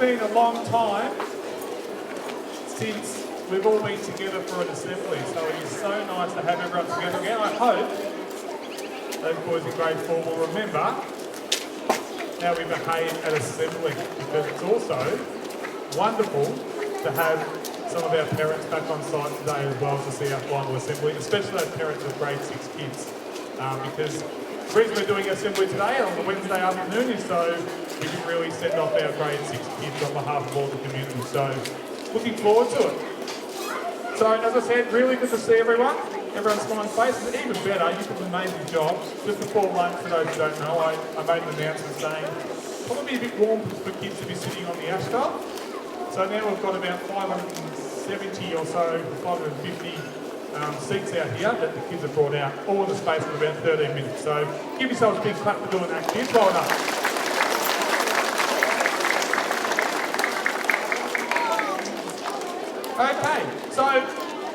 been a long time since we've all been together for an assembly, so it is so nice to have everyone together again. I hope those boys in grade 4 will remember how we behave at assembly, because it's also wonderful to have some of our parents back on site today as well to see our final assembly, especially those parents with grade 6 kids, because the reason we're doing assembly today on the Wednesday afternoon is so we can really send off our grade 6 kids on behalf of all the community. So, looking forward to it. So, as I said, really good to see everyone. Everyone's smiling faces. Even better, you did an amazing job. Just before lunch, for those who don't know, I made an announcement saying probably a bit warm for kids to be sitting on the asphalt. So now we've got about 570 or so, 550 seats out here that the kids have brought out, all in the space of about 13 minutes. So give yourselves a big clap for doing that, kids. Well done. Okay, so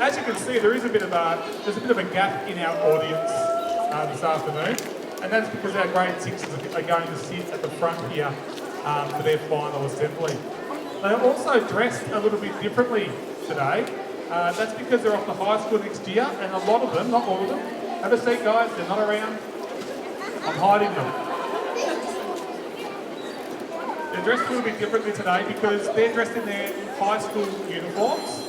as you can see, there's a bit of a gap in our audience this afternoon, and that's because our grade 6s are going to sit at the front here for their final assembly. They're also dressed a little bit differently today. That's because they're off to high school next year, and a lot of them, not all of them, have a seat, guys, they're not around. I'm hiding them. They're dressed a little bit differently today because they're dressed in their high school uniforms,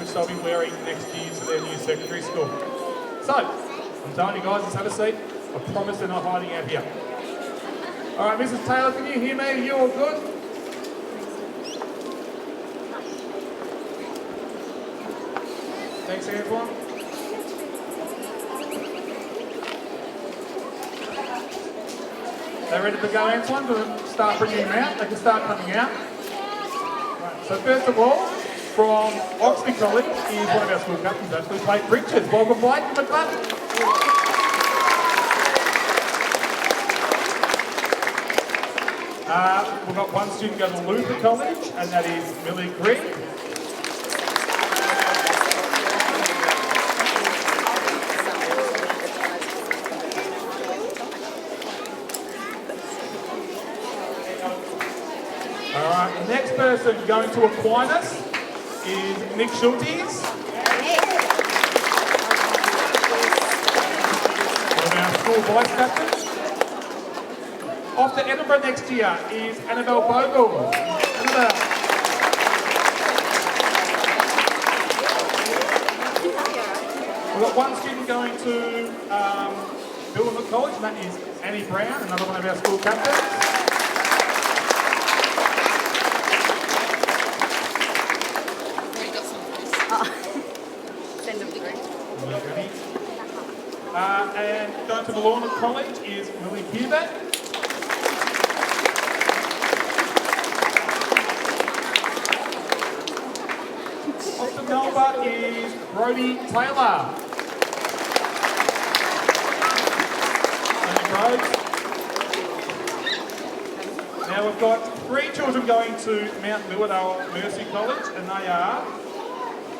which they'll be wearing next year to their new secondary school. So, I'm telling you guys, just have a seat. I promise they're not hiding out here. All right, Mrs. Taylor, can you hear me? Are you all good? Thanks, Antoine. They ready to go, Antoine, to start bringing them out? They can start coming out. Right, so first of all, from Oxley College is one of our school captains, actually, Blake Richards. Welcome, Blake, to the club. We've got one student going to Luther College, and that is Millie Grigg. Alright, the next person going to Aquinas is Nick Schultes. One of our school vice captains. Off to Edinburgh next year is Annabelle Bogle. Annabelle. We've got one student going to Billings College, and that is Annie Brown, another one of our school captains. And going to Malorna College is Millie Hubert. Off to Melba is Brodie Taylor. Now we've got 3 children going to Mount Millerdale Mercy College, and they are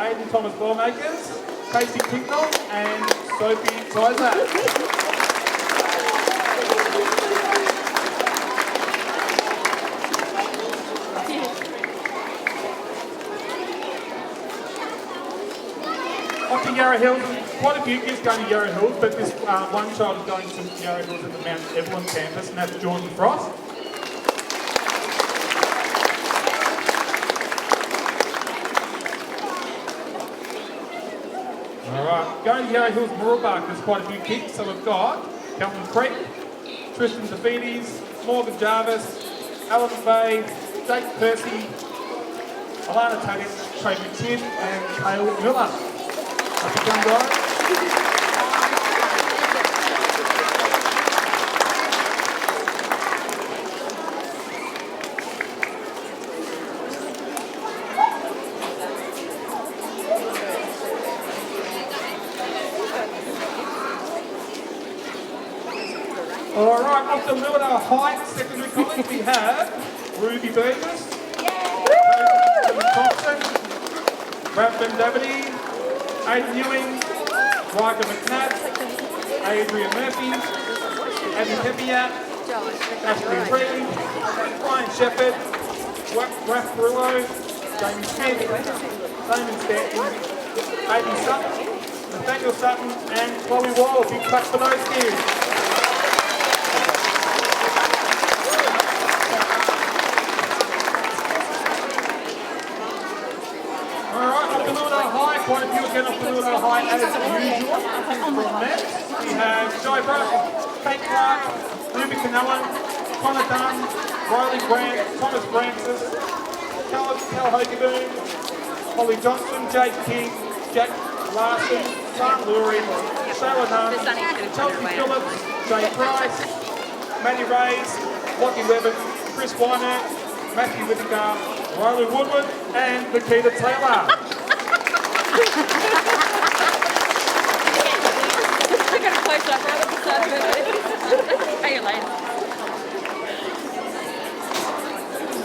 Aidan Thomas Lawmakers, Casey Picknell and Sophie Tyser. Off to Yarra Hills, quite a few kids going to Yarra Hills, but this one child is going to Yarra Hills at the Mount Evelyn campus, and that's Jordan Frost. Alright, going to Yarra Hills Mooroolbark, there's quite a few kids, so we've got Calvin Creek, Tristan Zafides, Morgan Jarvis, Alan Bay, Jake Percy, Alana Tatis, Trey McTinn, and Cale Miller. Up you come, guys. All right, off to Millerdale Heights Secondary College, we have Ruby Burgess, Thompson, Bradford Davide, Aidan Ewing, Riker McNabb, Adrian Murphy, Abby Peppiat, Ashley Reed, Ryan Shepherd, Raph Brillo, Jamie Smith, Damon Stanton, Aiden Sutton, Nathaniel Sutton, and Chloe Wall. Big clap for those kids. Alright, up to Luna High, quite a few again up to Luna High as usual. From MEPS, we have Shy Brush, Kate Clark, Ruby Canellan, Connor Dunn, Riley Grant, Thomas Francis, Cal Hogaboon, Holly Johnson, Jake King, Jack Larson, Sam Lurie, Shayla Nunn, Chelsea Phillips, Jay Price, Matty Rays, Lockie Webber, Chris Wynant, Matthew Whittaker, Riley Woodward, and Nikita Taylor. I got a close up right at the side of it. Pay you later.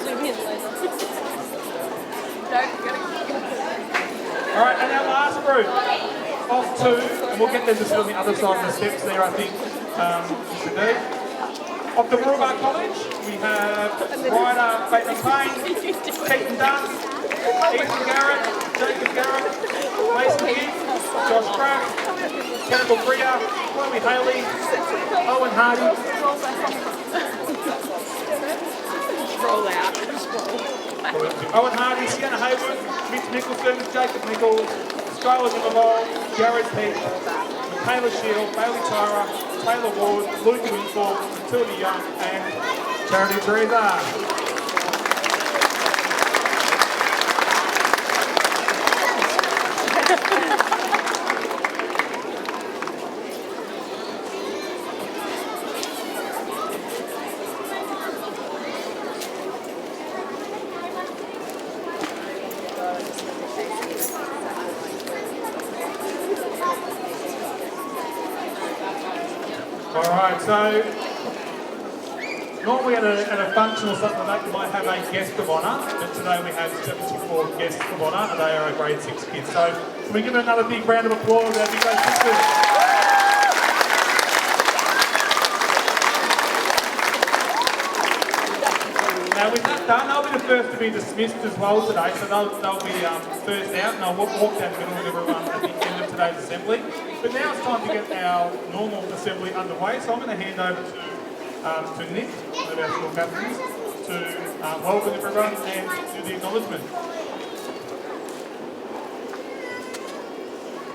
Zoom in later. Alright, and our last group of two, and we'll get them to sit on the other side of the steps there, I think, today. Of the Mooroolbar College, we have Ryder Bateman Payne, Keaton Dunn, Ethan Garrett, Jacob Garrett, Mason Gibb, Josh Kraft, Campbell Bria, Chloe Haley, Owen Hardy. Roll out. Owen Hardy, Sienna Haywood, Mitch Nicholson, Jacob Nichols, Skylar Dimmervall, Jared Peake, Michaela Shield, Bailey Tyra, Taylor Ward, Luke Winthorpe, Matilda Young, and Charity Teresa. Alright, so normally at a function or something like that, you might have a guest of honour, but today we have 74 guests of honour, and they are our grade 6 kids. So can we give them another big round of applause, our big grade 6s? Now with that done, they'll be the first to be dismissed as well today, so they'll be first out, and they'll walk down the middle of everyone at the end of today's assembly. But now it's time to get our normal assembly underway, so I'm going to hand over to Nick, one of our school captains, to welcome everyone and do the acknowledgement.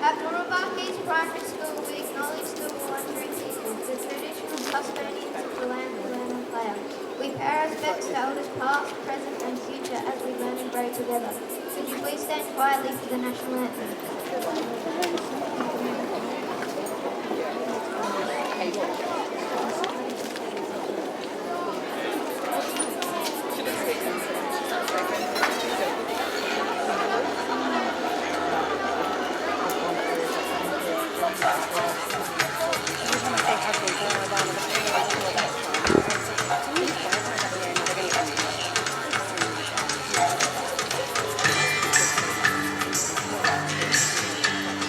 At Mooroolbar Primary School, we acknowledge the wandering people, the traditional custodians of the land we learn and play on. We pay our respects to elders past, present and future as we learn and grow together. Could you please stand quietly for the national anthem?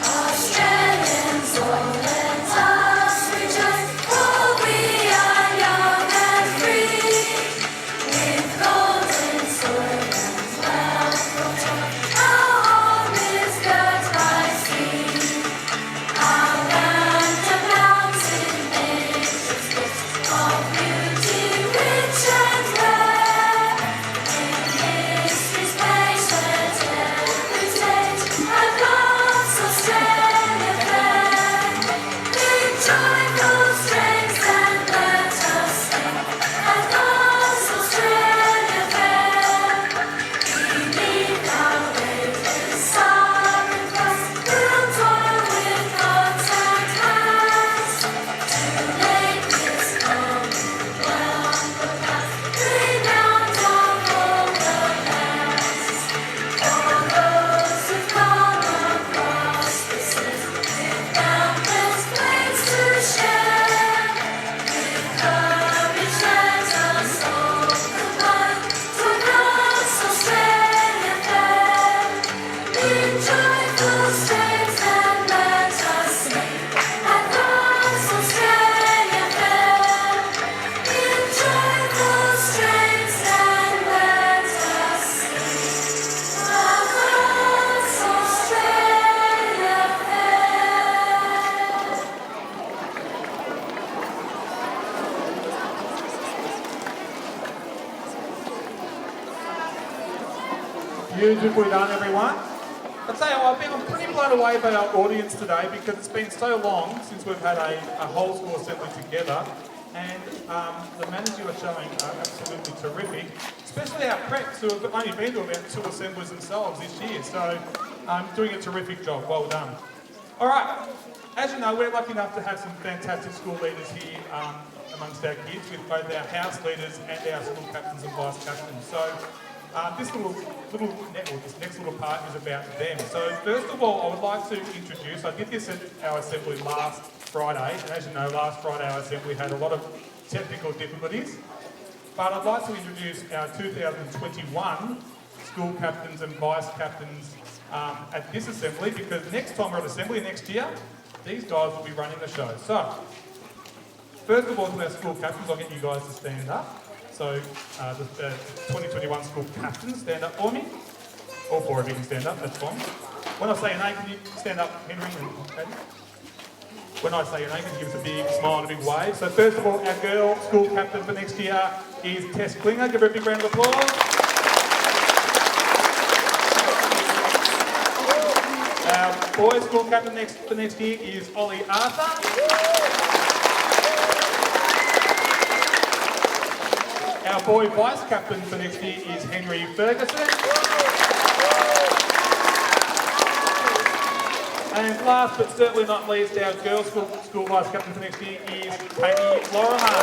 I Beautifully done, everyone. I'll tell you what, I'm pretty blown away by our audience today because it's been so long since we've had a whole school assembly together, and the manners you are showing are absolutely terrific, especially our preps who have only been to about 2 assemblies themselves this year, so doing a terrific job. Well done. All right, as you know, we're lucky enough to have some fantastic school leaders here amongst our kids, with both our house leaders and our school captains and vice captains. So this next little part is about them. So first of all, I would like to introduce, I did this at our assembly last Friday, and as you know, last Friday our assembly had a lot of technical difficulties, but I'd like to introduce our 2021 school captains and vice captains at this assembly, because next time we're at assembly next year, these guys will be running the show. So, first of all, to our school captains, I'll get you guys to stand up. So, the 2021 school captains, stand up for me. All 4 of you can stand up, that's fine. When I say your name, can you stand up, Henry and Katie? When I say your name, can you give us a big smile and a big wave? So, first of all, our girl school captain for next year is Tess Klinger. Give her a big round of applause. Our boys school captain for next year is Ollie Arthur. Our boy vice captain for next year is Henry Ferguson. And last but certainly not least, our girls school vice captain for next year is Katie Lorimer.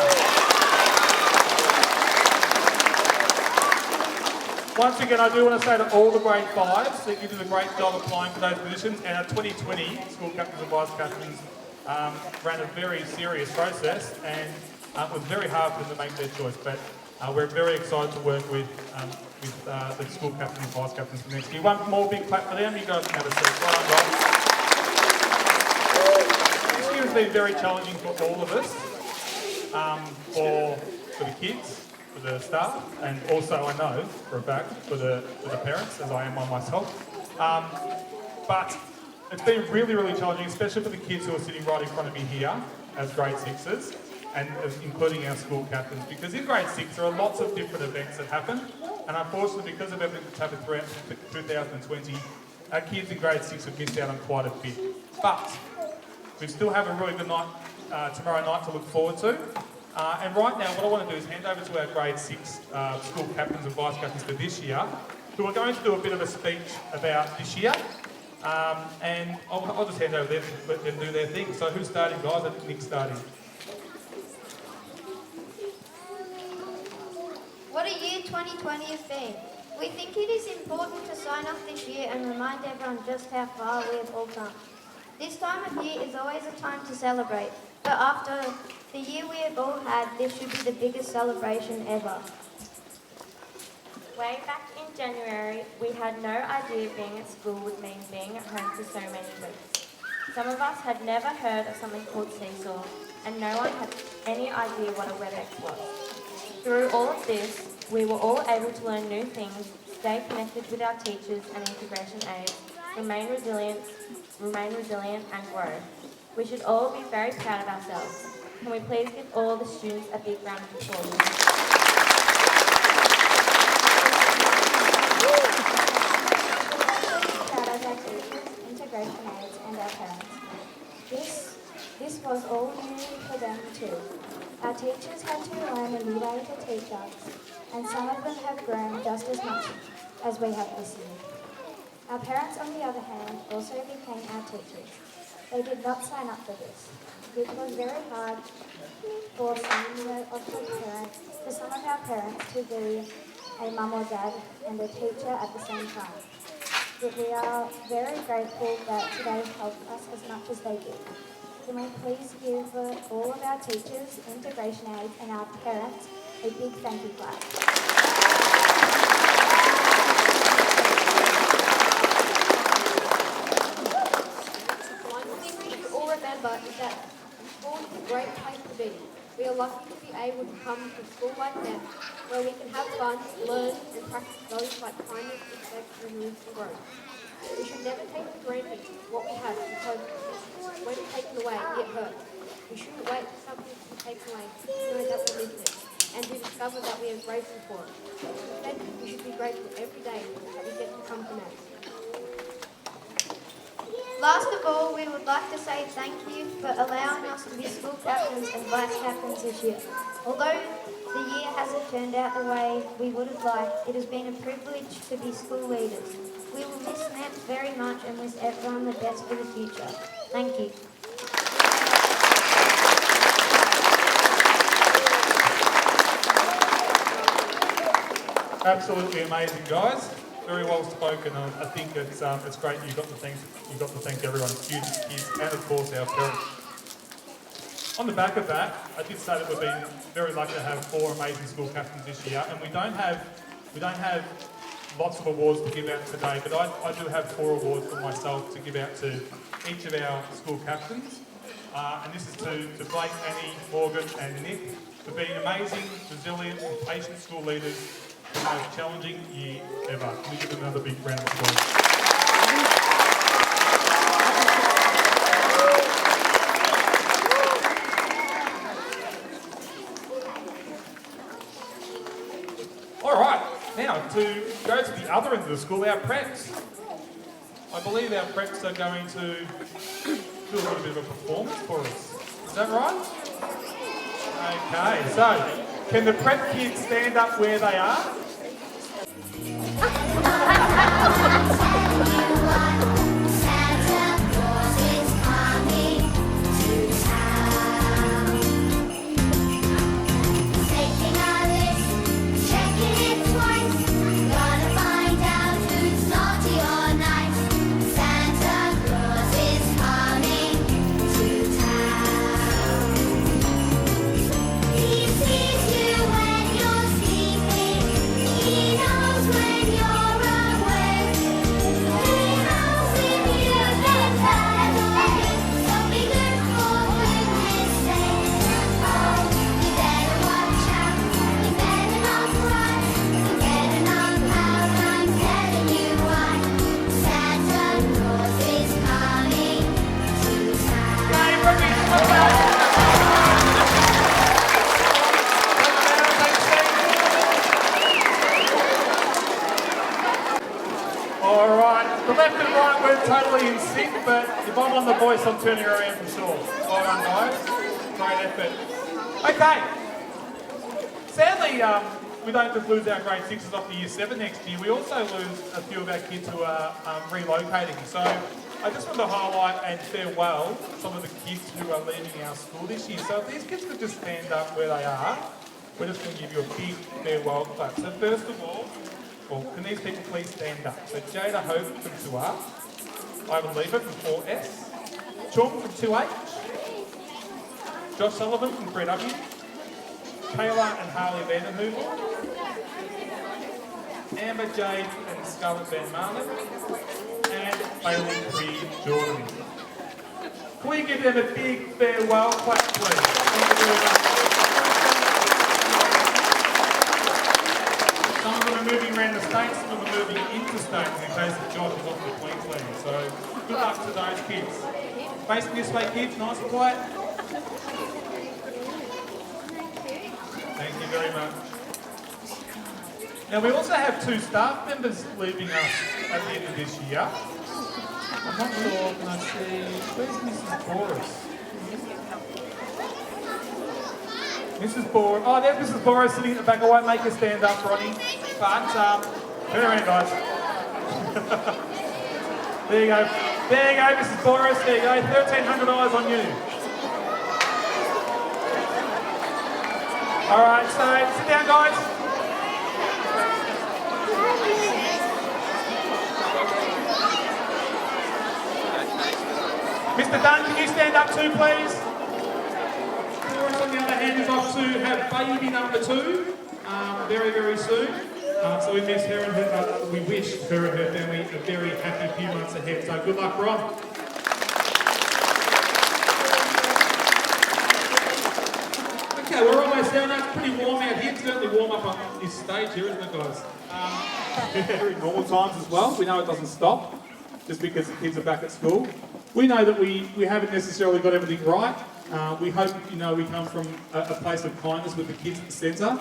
Once again, I do want to say to all the grade 5s that you did a great job applying for those positions, and our 2020 school captains and vice captains ran a very serious process, and it was very hard for them to make their choice. But we're very excited to work with the school captains and vice captains for next year. One more big clap for them. You guys can have a seat. Well done, guys. This year has been very challenging for all of us, for the kids, for the staff, and also, I know for a fact, for the parents, as I am one myself. But it's been really, really challenging, especially for the kids who are sitting right in front of me here as grade 6s, and including our school captains, because in grade 6 there are lots of different events that happen, and unfortunately, because of everything that's happened throughout 2020, our kids in grade 6 have missed out on quite a bit. But we still have a really good night tomorrow night to look forward to. And right now, what I want to do is hand over to our grade 6 school captains and vice captains for this year, who are going to do a bit of a speech about this year. And I'll just hand over there to let them do their thing. So who's starting, guys? I think Nick's starting. What a year 2020 has been. We think it is important to sign off this year and remind everyone just how far we have all come. This time of year is always a time to celebrate, but after the year we have all had, this should be the biggest celebration ever. Way back in January, we had no idea being at school would mean being at home for so many weeks. Some of us had never heard of something called seesaw, and no one had any idea what a WebEx was. Through all of this, we were all able to learn new things, stay connected with our teachers and integration aides, remain resilient and grow. We should all be very proud of ourselves. Can we please give all the students a big round of applause? Proud of our teachers, integration aides and our parents. This was all new for them too. Our teachers had to learn a new way to teach us, and some of them have grown just as much as we have this year. Our parents, on the other hand, also became our teachers. They did not sign up for this. It was very hard for some of our parents to be a mum or dad and a teacher at the same time. But we are very grateful that today helped us as much as they did. Can we please give all of our teachers, integration aides and our parents a big thank you clap. One thing we should all remember is that school is a great place to be. We are lucky to be able to come to school like MEPS, where we can have fun, learn, and practice values like kindness, respect, resilience, and growth. We should never take for granted what we have, because when it's taken away, it hurts. We shouldn't wait for something to be taken away to know that we're missing it. and to discover that we are grateful for it. Instead, we should be grateful every day that we get to come to MEPS. Last of all, we would like to say thank you for allowing us to be school captains and vice captains this year. Although the year hasn't turned out the way we would have liked, it has been a privilege to be school leaders. We will miss MEPS very much and wish everyone the best for the future. Thank you. Absolutely amazing, guys. Very well spoken. I think it's great you got to thank everyone, students, kids, and of course our parents. On the back of that, I did say that we've been very lucky to have 4 amazing school captains this year, and we don't have lots of awards to give out today, but I do have 4 awards for myself to give out to each of our school captains. And this is to Blake, Annie, Morgan and Nick for being amazing, resilient and patient school leaders for the most challenging year ever. Can we give them another big round of applause? Alright, now to go to the other end of the school, our preps. I believe our preps are going to do a little bit of a performance for us. Is that right? Okay, so can the prep kids stand up where they are? Alright, the left and right we're totally in sync, but if I'm on the voice I'm turning around for sure. Well done guys, great effort. Okay, sadly we don't just lose our grade 6s off to year 7 next year, we also lose a few of our kids who are relocating. So I just want to highlight and farewell some of the kids who are leaving our school this year. So if these kids could just stand up where they are, we're just going to give you a big farewell clap. So first of all, can these people please stand up? So Jada Hope from 2R, Ivan Lever from 4S, Chung from 2H, Josh Sullivan from 3W, Kayla and Harley Vandenhooven, Amber Jade and Scarlett Van Marlin, and Bailey Cree Jordan. Can we give them a big farewell clap, please? Thank you very much. Some of them are moving around the state, some of them are moving interstate in case of Josh is off to Queensland. So good luck to those kids. Facing this way, kids, nice and quiet. Thank you very much. Now we also have 2 staff members leaving us at the end of this year. I'm not sure, can I see, where's Mrs. Boris? Mrs. Boris, oh there's Mrs. Boris sitting at the back. I won't make her stand up, Ronnie. But, turn around guys. There you go. There you go, Mrs. Boris, there you go. $1,300 on you. Alright, so sit down guys. Mr. Dunn, can you stand up too, please? Boris, on the other hand, is off to have baby number 2 very, very soon. So we miss her and her, we wish her and her family a very happy few months ahead. So good luck, Ron. Okay, we're almost down. It's pretty warm out here. It's certainly warm up on this stage here, isn't it, guys? During normal times as well. We know it doesn't stop just because the kids are back at school. We know that we haven't necessarily got everything right. We hope, we come from a place of kindness with the kids at the centre.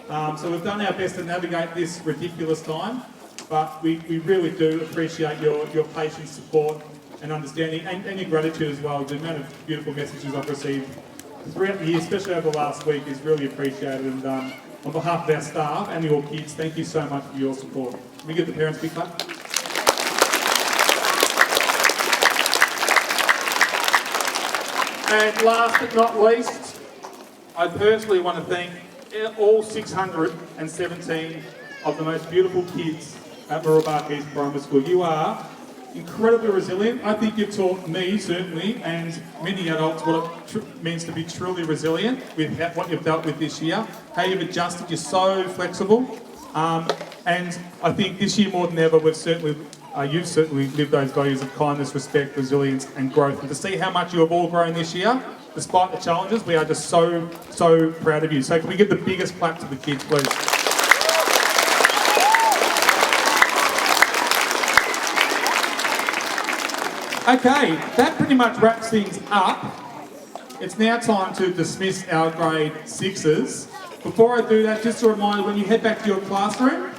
So we've done our best to navigate this ridiculous time, but we really do appreciate your patience, support and understanding, and your gratitude as well. The amount of beautiful messages I've received throughout the year, especially over the last week, is really appreciated. And on behalf of our staff and your kids, thank you so much for your support. Can we give the parents a big clap? And last but not least, I personally want to thank all 617 of the most beautiful kids at Mooroolbark East Primary School. You are incredibly resilient. I think you've taught me, certainly, and many adults what it means to be truly resilient with what you've dealt with this year, how you've adjusted. You're so flexible. And I think this year more than ever, you've certainly lived those values of kindness, respect, resilience and growth. And to see how much you have all grown this year, despite the challenges, we are just so proud of you. So can we give the biggest clap to the kids, please? Okay, that pretty much wraps things up. It's now time to dismiss our grade 6s. Before I do that, just a reminder, when you head back to your classroom,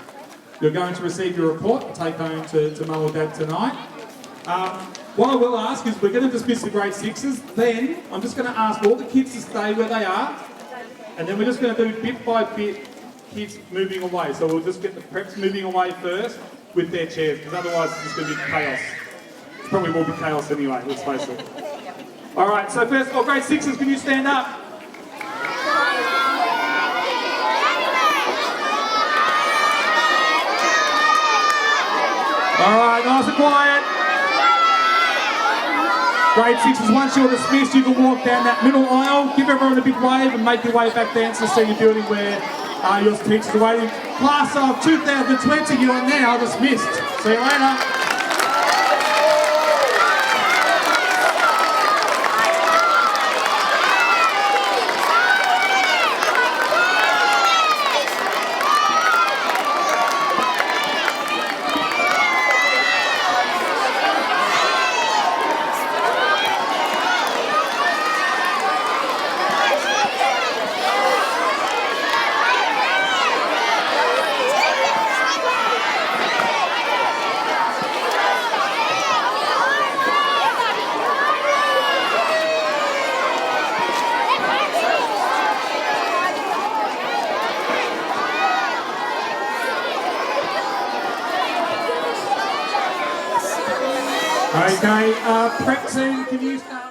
you're going to receive your report to take home to mum or dad tonight. What I will ask is we're going to dismiss the grade 6s, then I'm just going to ask all the kids to stay where they are, and then we're just going to do bit by bit kids moving away. So we'll just get the preps moving away first with their chairs, because otherwise it's just going to be chaos. It probably will be chaos anyway, let's face it. All right, so first of all, grade 6s, can you stand up? All right, nice and quiet. Grade 6s, once you're dismissed, you can walk down that middle aisle, give everyone a big wave and make your way back down to the senior building where your teachers are waiting. Class of 2020, you are now dismissed. See you later. Okay, prep team, can you start?